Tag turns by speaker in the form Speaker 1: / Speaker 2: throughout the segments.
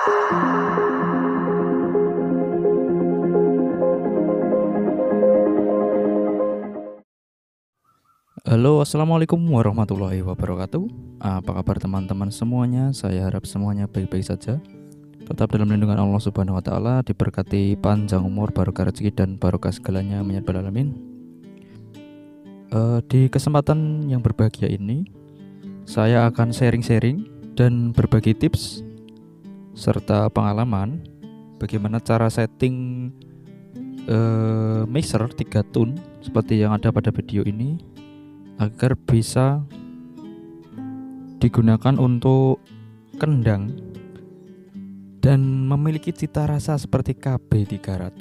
Speaker 1: Halo, assalamualaikum warahmatullahi wabarakatuh. Apa kabar teman-teman semuanya? Saya harap semuanya baik-baik saja. Tetap dalam lindungan Allah Subhanahu Wa Taala, diberkati panjang umur, barokah rezeki dan barokah segalanya, amin ya rabbal alamin. Di kesempatan yang berbahagia ini, saya akan sharing-sharing dan berbagi tips serta pengalaman bagaimana cara setting mixer 3 tone seperti yang ada pada video ini, agar bisa digunakan untuk kendang dan memiliki cita rasa seperti KB300,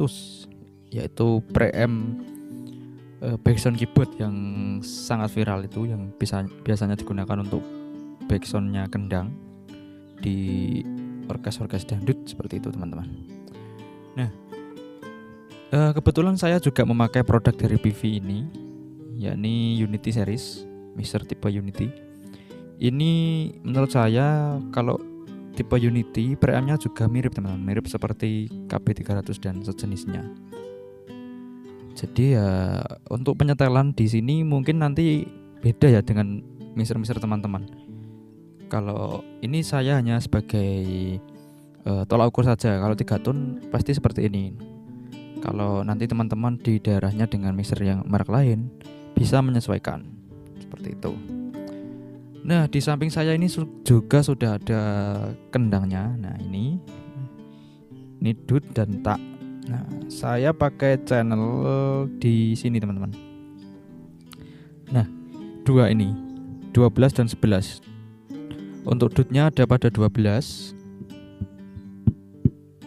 Speaker 1: yaitu preamp backsound keyboard yang sangat viral itu, yang biasanya digunakan untuk backsoundnya kendang di orkes-orkes dangdut seperti itu, teman-teman. Nah, kebetulan saya juga memakai produk dari PV ini, yakni Unity series, mixer tipe Unity. Ini menurut saya kalau tipe Unity preampnya juga mirip, teman-teman, mirip seperti KB300 dan sejenisnya. Jadi ya untuk penyetelan di sini mungkin nanti beda ya dengan mixer-mixer teman-teman. Kalau ini saya hanya sebagai tolak ukur saja. Kalau 3 tone pasti seperti ini. Kalau nanti teman-teman di daerahnya dengan mixer yang merek lain, bisa menyesuaikan seperti itu. Nah, di samping saya ini juga sudah ada kendangnya. Nah, ini dut dan tak. Nah, saya pakai channel di sini, teman-teman. Nah, 2 ini 12 dan 11. Untuk dutnya ada pada 12.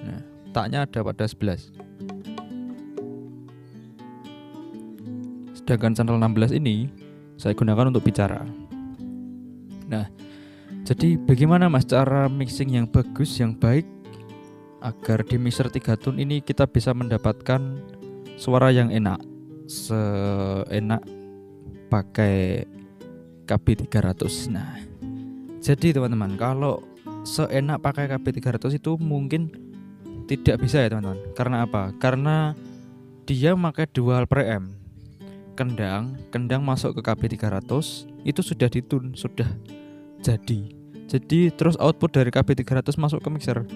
Speaker 1: Nah, taknya ada pada 11. Sedangkan channel 16 ini saya gunakan untuk bicara. Nah, jadi bagaimana Mas cara mixing yang bagus, yang baik, agar di mixer 3 tone ini kita bisa mendapatkan suara yang enak, seenak pakai KB300. Nah, jadi teman-teman, kalau seenak pakai KB300 itu mungkin tidak bisa ya, teman-teman. Karena apa? Karena dia pakai dual preamp. Kendang masuk ke KB300 itu sudah ditune, sudah jadi terus output dari KB300 masuk ke mixer.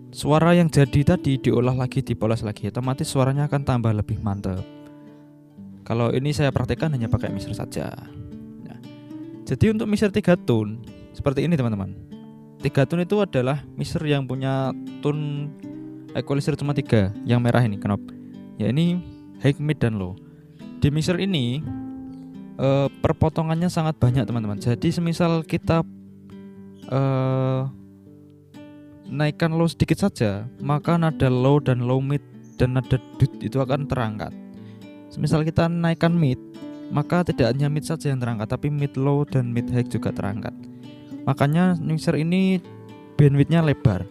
Speaker 1: Suara yang jadi tadi diolah lagi, dipoles lagi, otomatis suaranya akan tambah lebih mantap. Kalau ini saya praktekkan hanya pakai mixer saja. Nah, jadi untuk mixer 3 tone seperti ini, teman-teman. 3 tone itu adalah mixer yang punya tone equalizer cuma 3, yang merah ini knob. Ya, ini high, mid, dan low. Di mixer ini perpotongannya sangat banyak, teman-teman. Jadi semisal kita naikkan low sedikit saja, maka nada low dan low mid dan nada dut itu akan terangkat. Semisal kita naikkan mid, maka tidak hanya mid saja yang terangkat, tapi mid low dan mid high juga terangkat. Makanya mixer ini bandwidthnya lebar,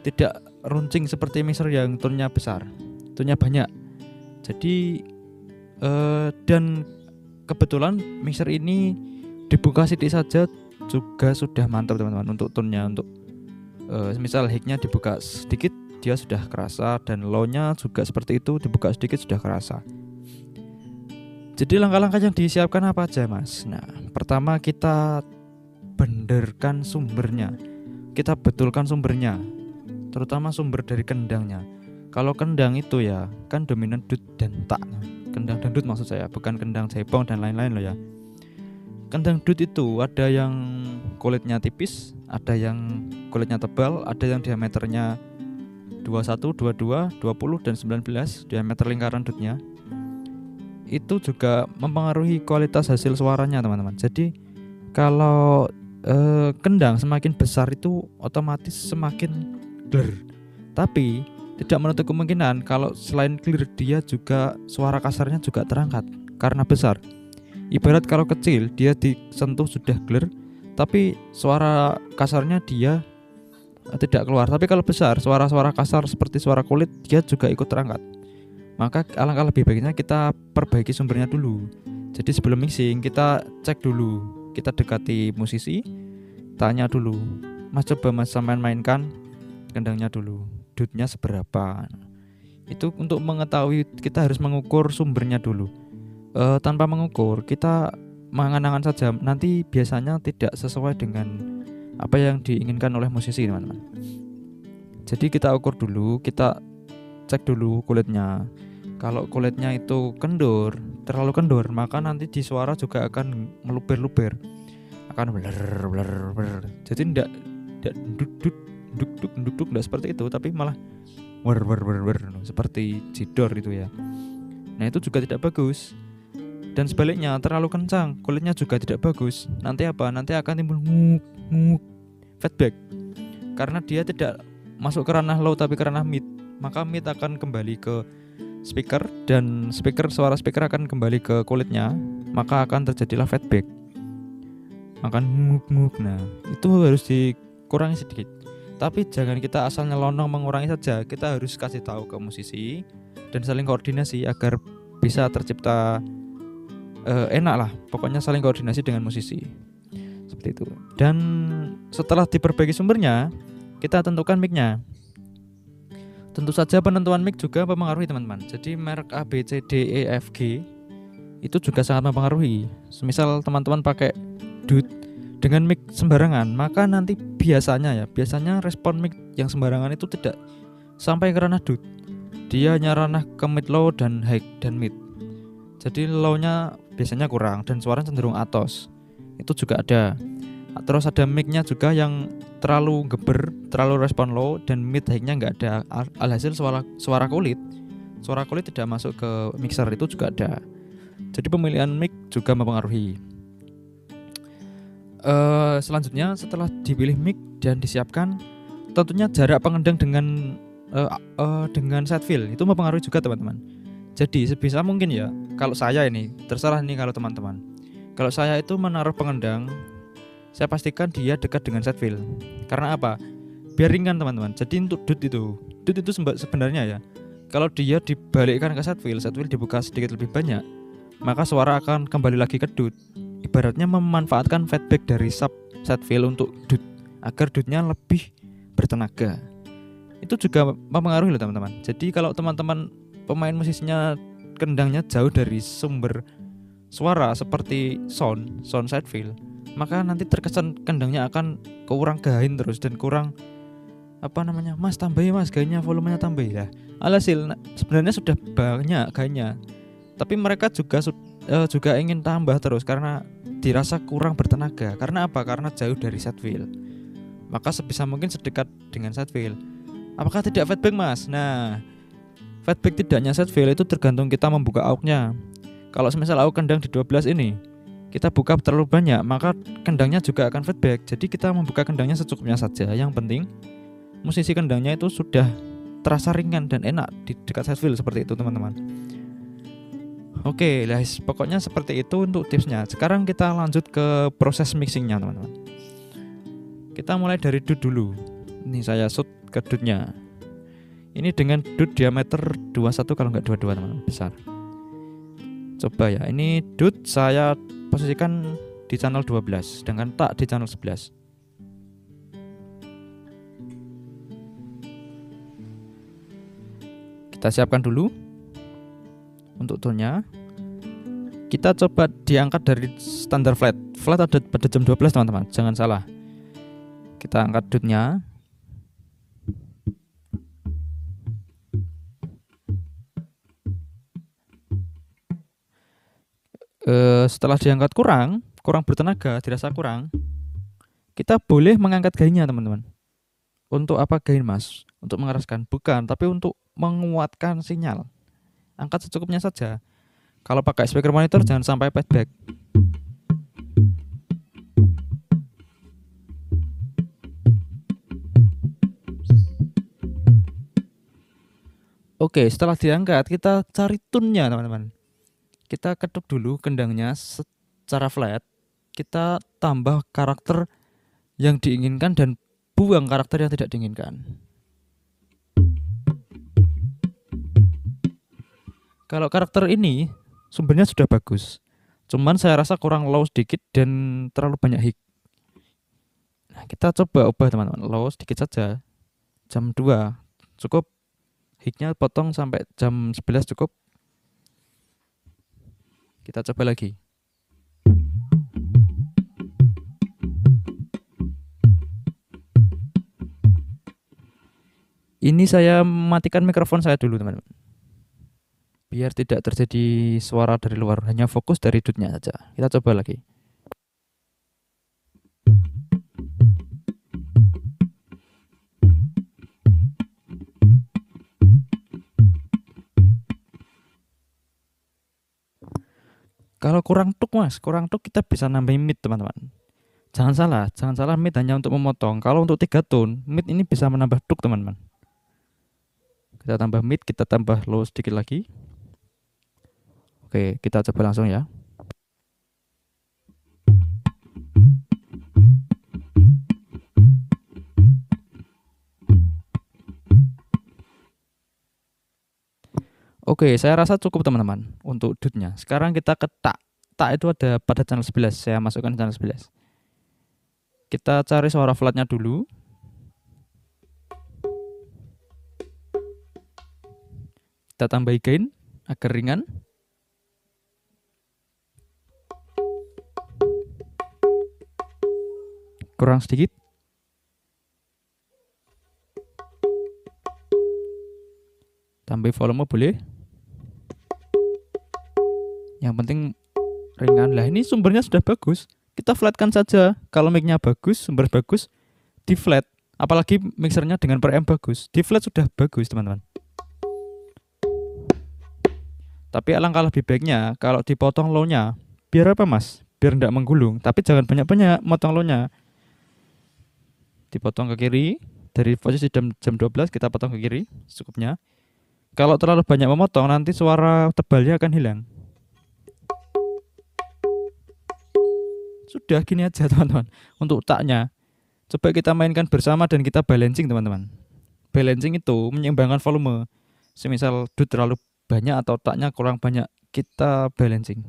Speaker 1: tidak runcing seperti mixer yang tone-nya besar, tone-nya banyak. Jadi dan kebetulan mixer ini dibuka sedikit saja juga sudah mantap, teman-teman, untuk tone-nya. Untuk misal high-nya dibuka sedikit dia sudah kerasa, dan low-nya juga seperti itu, dibuka sedikit sudah kerasa. Jadi langkah-langkah yang disiapkan apa aja, Mas? Nah, pertama kita benderkan sumbernya, kita betulkan sumbernya, terutama sumber dari kendangnya. Kalau kendang itu ya kan dominan dut dan tak. Kendang dangdut maksud saya, bukan kendang jaipong dan lain-lain loh ya. Kendang dut itu ada yang kulitnya tipis, ada yang kulitnya tebal, ada yang diameternya 21, 22, 20 dan 19 diameter lingkaran dutnya. Itu juga mempengaruhi kualitas hasil suaranya, teman-teman. Jadi kalau kendang semakin besar itu otomatis semakin clear. Tapi tidak menutup kemungkinan kalau selain clear dia juga suara kasarnya juga terangkat karena besar. Ibarat kalau kecil dia disentuh sudah clear, tapi suara kasarnya dia tidak keluar. Tapi kalau besar, suara-suara kasar seperti suara kulit dia juga ikut terangkat. Maka alangkah lebih baiknya kita perbaiki sumbernya dulu. Jadi sebelum mixing kita cek dulu, kita dekati musisi, tanya dulu, coba Mas sampean mainkan kendangnya dulu, dutnya seberapa. Itu untuk mengetahui kita harus mengukur sumbernya dulu. Tanpa mengukur kita mengangan-angan saja, nanti biasanya tidak sesuai dengan apa yang diinginkan oleh musisi, teman-teman. Jadi kita ukur dulu, kita cek dulu kulitnya. Kalau kulitnya itu kendur, terlalu kendur, maka nanti di suara juga akan meluber-luber, akan bler. Jadi tidak duk enggak seperti itu, tapi malah wer seperti jidor itu ya. Nah, itu juga tidak bagus. Dan sebaliknya, terlalu kencang, kulitnya juga tidak bagus. Nanti apa? Nanti akan timbul nguk feedback. Karena dia tidak masuk ke ranah low tapi ke ranah mid, maka mid akan kembali ke speaker dan suara speaker akan kembali ke kulitnya, maka akan terjadilah feedback. Akan nguk. Nah, itu harus dikurangi sedikit. Tapi jangan kita asal nyelonong mengurangi saja. Kita harus kasih tahu ke musisi dan saling koordinasi agar bisa tercipta enak lah. Pokoknya saling koordinasi dengan musisi. Seperti itu. Dan setelah diperbaiki sumbernya, kita tentukan mic-nya. Tentu saja penentuan mic juga mempengaruhi, teman-teman. Jadi merek A, B, C, D, E, F, G itu juga sangat mempengaruhi. Semisal teman-teman pakai DUT dengan mic sembarangan, maka nanti biasanya respon mic yang sembarangan itu tidak sampai ke ranah DUT. Dia hanya ranah ke mid low dan high dan mid. Jadi low-nya biasanya kurang dan suara cenderung atos. Itu juga ada. Terus ada mic-nya juga yang terlalu geber, terlalu respon low dan mid high-nya nggak ada. Alhasil suara kulit tidak masuk ke mixer, itu juga ada. Jadi pemilihan mic juga mempengaruhi. Selanjutnya setelah dipilih mic dan disiapkan, tentunya jarak pengendang dengan set fill itu mempengaruhi juga, teman-teman. Jadi sebisa mungkin ya, kalau saya ini terserah nih, kalau teman-teman, kalau saya itu menaruh pengendang, saya pastikan dia dekat dengan set fill. Karena apa? Biar ringan, teman-teman. Jadi untuk dut itu sebenarnya ya, kalau dia dibalikkan ke set fill dibuka sedikit lebih banyak, maka suara akan kembali lagi ke dut. Ibaratnya memanfaatkan feedback dari sub set fill untuk dut agar dutnya lebih bertenaga. Itu juga mempengaruhi loh, teman-teman. Jadi kalau teman-teman pemain musisinya kendangnya jauh dari sumber suara seperti sound side fill, maka nanti terkesan kendangnya akan kurang gain terus dan kurang mas tambahin mas gainnya, volumenya tambahin lah. Alhasil sebenarnya sudah banyak gainnya, tapi mereka juga ingin tambah terus karena dirasa kurang bertenaga. Karena apa? Karena jauh dari set fill. Maka sebisa mungkin sedekat dengan set fill. Apakah tidak feedback, mas? Nah, feedback tidaknya set fill itu tergantung kita membuka AUX-nya. Kalau semisal AUX kendang di 12 ini kita buka terlalu banyak, maka kendangnya juga akan feedback. Jadi kita membuka kendangnya secukupnya saja. Yang penting musisi kendangnya itu sudah terasa ringan dan enak di dekat set fill, seperti itu, teman-teman. Oke, guys, pokoknya seperti itu untuk tipsnya. Sekarang kita lanjut ke proses mixingnya, teman-teman. Kita mulai dari dut dulu. Ini saya shoot ke dutnya. Ini dengan dut diameter 21 kalau nggak 22, teman-teman, besar. Coba ya, ini dut saya posisikan di channel 12, sedangkan tak di channel 11. Kita siapkan dulu untuk tone-nya. Kita coba diangkat dari standar flat. Flat ada pada jam 12, teman-teman, jangan salah. Kita angkat dutnya. Setelah diangkat kurang bertenaga, dirasa kurang, kita boleh mengangkat gainnya, teman-teman. Untuk apa gain, mas? Untuk mengeraskan? Bukan, tapi untuk menguatkan sinyal. Angkat secukupnya saja. Kalau pakai speaker monitor jangan sampai feedback. Oke, setelah diangkat kita cari tune-nya, teman-teman. Kita ketuk dulu kendangnya secara flat. Kita tambah karakter yang diinginkan dan buang karakter yang tidak diinginkan. Kalau karakter ini sumbernya sudah bagus, cuman saya rasa kurang low sedikit dan terlalu banyak high. Nah, kita coba ubah teman-teman, low sedikit saja. Jam 2 cukup, hignya potong sampai jam 11 cukup. Kita coba lagi. Ini saya matikan mikrofon saya dulu teman-teman, biar tidak terjadi suara dari luar, hanya fokus dari dutnya saja. Kita coba lagi. Kalau kurang tuk mas, kurang tuk kita bisa nambahin mid teman-teman. Jangan salah mid hanya untuk memotong. Kalau untuk 3 tone, mid ini bisa menambah tuk teman-teman. Kita tambah mid, kita tambah low sedikit lagi. Oke, kita coba langsung ya. Oke, saya rasa cukup teman-teman untuk dutnya. Sekarang kita ke tak. Tak itu ada pada channel 11, saya masukkan channel 11. Kita cari suara flatnya dulu. Kita tambah gain agar ringan. Kurang sedikit. Tambah volume boleh. Yang penting ringan. Lah ini sumbernya sudah bagus. Kita flatkan saja. Kalau mic-nya bagus, sumber bagus, di flat. Apalagi mixernya dengan preamp bagus, di flat sudah bagus teman-teman. Tapi alangkah lebih baiknya kalau dipotong low-nya. Biar apa mas? Biar tidak menggulung. Tapi jangan banyak-banyak motong low-nya. Dipotong ke kiri. Dari posisi jam 12 kita potong ke kiri secukupnya. Kalau terlalu banyak memotong, nanti suara tebalnya akan hilang. Sudah gini aja teman-teman. Untuk taknya, coba kita mainkan bersama dan kita balancing teman-teman. Balancing itu menyeimbangkan volume. Semisal dut terlalu banyak atau taknya kurang banyak, kita balancing.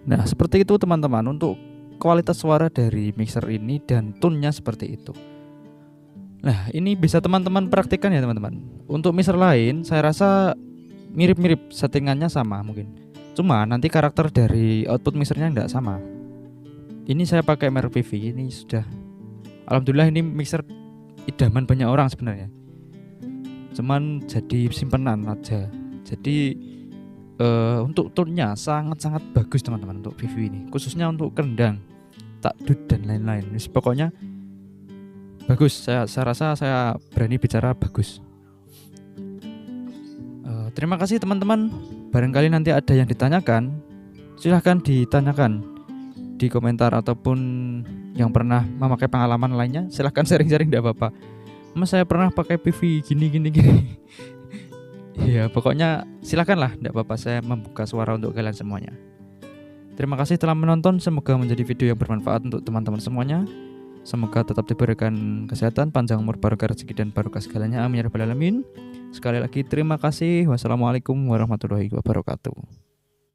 Speaker 1: Nah, seperti itu teman-teman untuk kualitas suara dari mixer ini dan tone-nya seperti itu. Nah, ini bisa teman-teman praktikkan ya teman-teman. Untuk mixer lain, saya rasa mirip-mirip, settingannya sama mungkin. Cuma nanti karakter dari output mixernya tidak sama. Ini saya pakai merek PV, ini sudah. Alhamdulillah ini mixer idaman banyak orang sebenarnya. Cuman jadi simpenan aja. Jadi untuk tone-nya sangat-sangat bagus teman-teman untuk PV ini, khususnya untuk kendang, takdut dan lain-lain. Pokoknya bagus. Saya rasa saya berani bicara bagus. Terima kasih teman-teman. Barangkali nanti ada yang ditanyakan, silahkan ditanyakan di komentar, ataupun yang pernah memakai pengalaman lainnya silahkan sharing-sharing, tidak apa-apa. Mas saya pernah pakai PV gini. Ya pokoknya silakanlah, tidak apa-apa, saya membuka suara untuk kalian semuanya. Terima kasih telah menonton, semoga menjadi video yang bermanfaat untuk teman-teman semuanya. Semoga tetap diberikan kesehatan, panjang umur, barokah rezeki dan barokah segalanya. Amin ya rabbal alamin. Sekali lagi terima kasih. Wassalamualaikum warahmatullahi wabarakatuh.